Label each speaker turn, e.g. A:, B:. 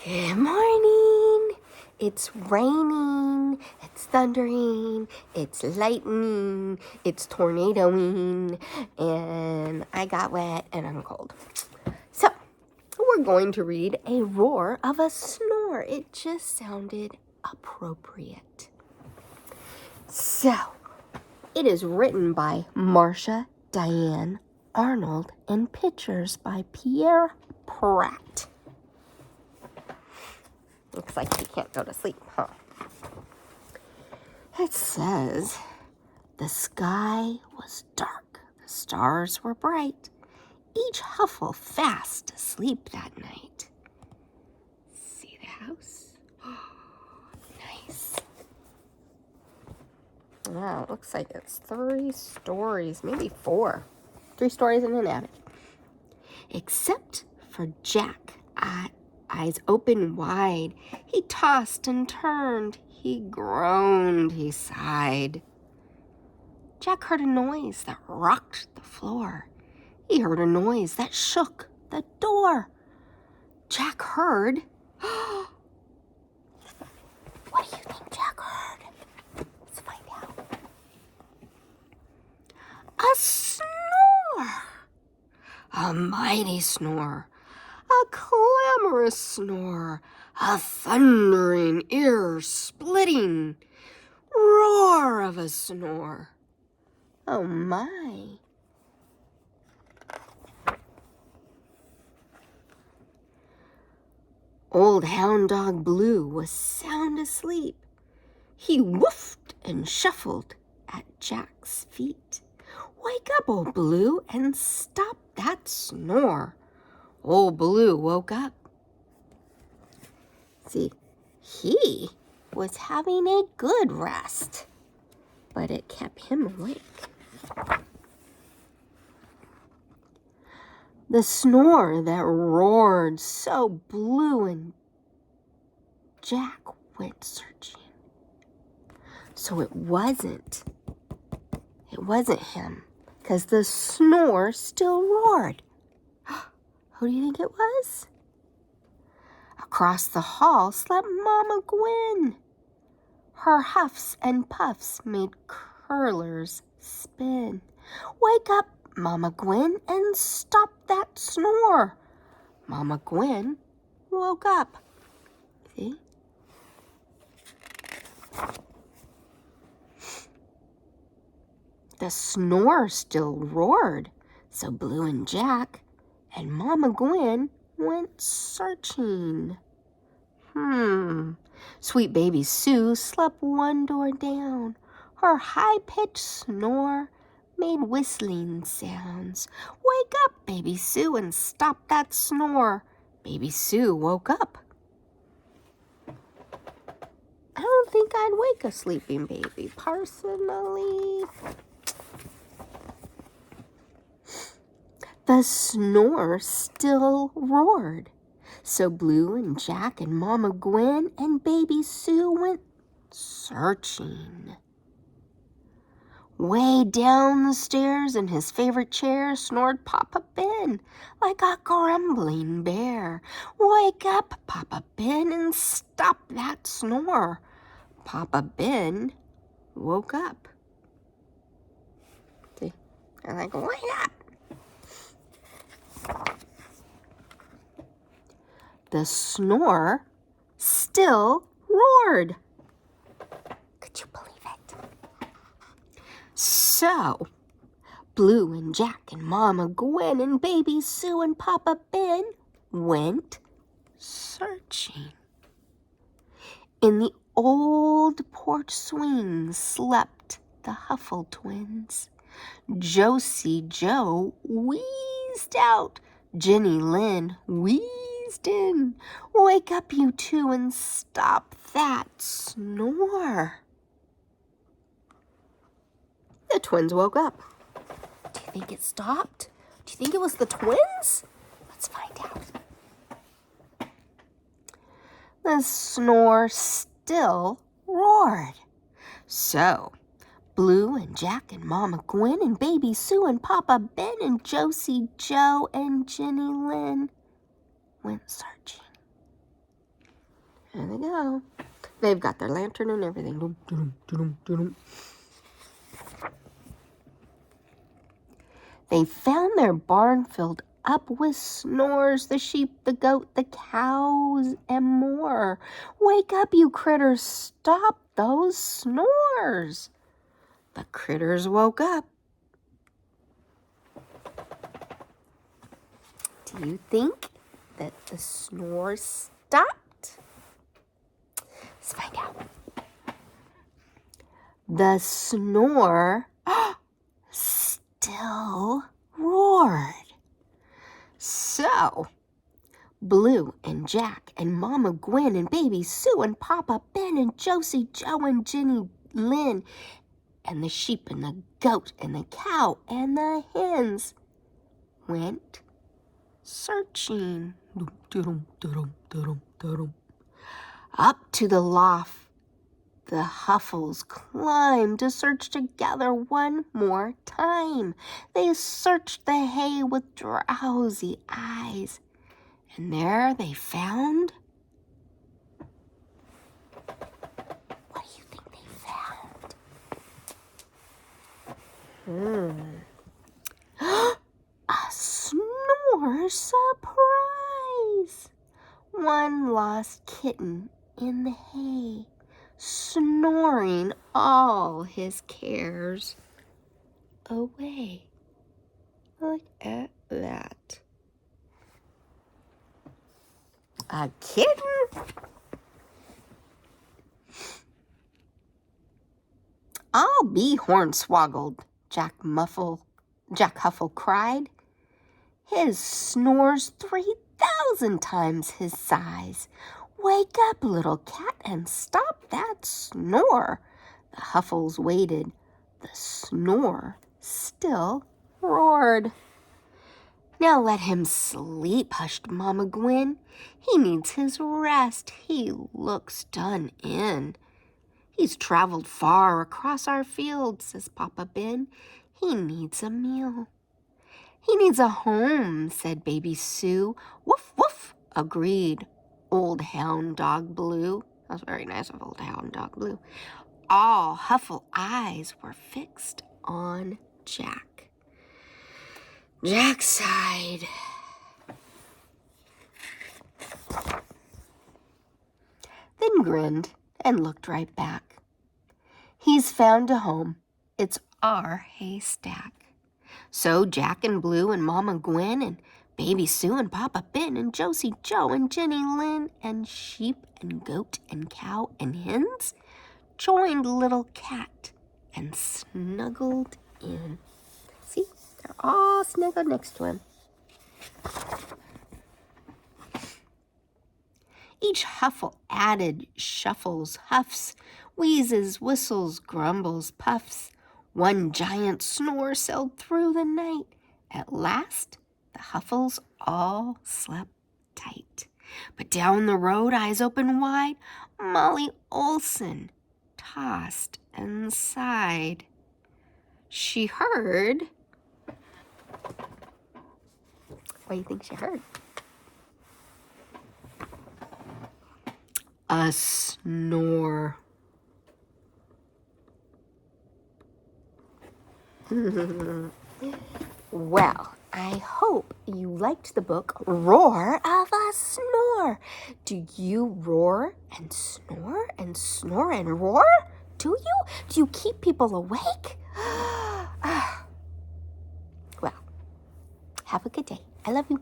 A: Good morning. It's raining, it's thundering, it's lightning, it's tornadoing, and I got wet and I'm cold. So, we're going to read A Roar of a Snore. It just sounded appropriate. So, it is written by Marcia Diane Arnold and pictures by Pierre Pratt. Looks like he can't go to sleep, huh? It says, the sky was dark, the stars were bright, each huffle fast asleep that night. See the house? Oh, nice. Wow, it looks like it's 3 stories, maybe 4. 3 stories and an attic. Except for Jack, eyes open wide, he tossed and turned, he groaned, he sighed. Jack heard a noise that rocked the floor. He heard a noise that shook the door. Jack heard... What do you think Jack heard? Let's find out. A snore! A mighty snore. A clamorous snore, a thundering, ear-splitting roar of a snore. Oh my. Old Hound Dog Blue was sound asleep. He woofed and shuffled at Jack's feet. Wake up, old Blue, and stop that snore. Old Blue woke up. See, he was having a good rest, but it kept him awake. The snore that roared so Blue and Jack went searching. So it wasn't him, because the snore still roared. Who do you think it was? Across the hall slept Mama Gwen. Her huffs and puffs made curlers spin. Wake up, Mama Gwen, and stop that snore. Mama Gwen woke up. See? The snore still roared, so Blue and Jack and Mama Gwen went searching. Sweet baby Sue slept one door down. Her high-pitched snore made whistling sounds. Wake up, baby Sue, and stop that snore. Baby Sue woke up. I don't think I'd wake a sleeping baby, personally. The snore still roared, so Blue and Jack and Mama Gwen and Baby Sue went searching. Way down the stairs in his favorite chair snored Papa Ben like a grumbling bear. Wake up, Papa Ben, and stop that snore. Papa Ben woke up. See, they're like, wake up. The snore still roared. Could you believe it? So, Blue and Jack and Mama Gwen and Baby Sue and Papa Ben went searching. In the old porch swing slept the Huffle twins. Josie Joe wheezed out. Jenny Lynn wheezed in. Wake up, you two, and stop that snore. The twins woke up. Do you think it stopped? Do you think it was the twins? Let's find out. The snore still roared. So, Blue and Jack and Mama Gwen and Baby Sue and Papa Ben and Josie Joe and Jenny Lynn went searching. There they go. They've got their lantern and everything. They found their barn filled up with snores, the sheep, the goat, the cows, and more. Wake up, you critters, stop those snores. The critters woke up. Do you think that the snores stopped? Let's find out. The snore still roared. So, Blue and Jack and Mama Gwen and Baby Sue and Papa Ben and Josie Joe and Jenny Lynn and the sheep and the goat and the cow and the hens went searching. Up to the loft the Huffles climbed to search together one more time. They searched the hay with drowsy eyes, and there they found... What do you think they found? A snore surprise! One lost kitten in the hay, snoring all his cares away. Look at that. A kitten? I'll be hornswoggled, Jack Huffle cried. His snore's 3,000 times his size. Wake up, little cat, and stop that snore. The Huffles waited. The snore still roared. Now let him sleep, hushed Mama Gwen. He needs his rest. He looks done in. He's traveled far across our field, says Papa Ben. He needs a meal. He needs a home, said Baby Sue. Woof, woof, agreed Old Hound Dog Blue. That was very nice of Old Hound Dog Blue. All Huffle eyes were fixed on Jack. Jack sighed. Then grinned and looked right back. He's found a home. It's our haystack. So Jack and Blue and Mama Gwen and Baby Sue and Papa Ben and Josie Joe and Jenny Lynn and sheep and goat and cow and hens joined Little Cat and snuggled in. See, they're all snuggled next to him. Each Huffle added shuffles, huffs, wheezes, whistles, grumbles, puffs. One giant snore sailed through the night. At last, the Huffles all slept tight. But down the road, eyes open wide, Molly Olson tossed and sighed. She heard... What do you think she heard? A snore. Well, I hope you liked the book Roar of a Snore. Do you roar and snore and snore and roar? Do you? Do you keep people awake? Well, have a good day. I love you.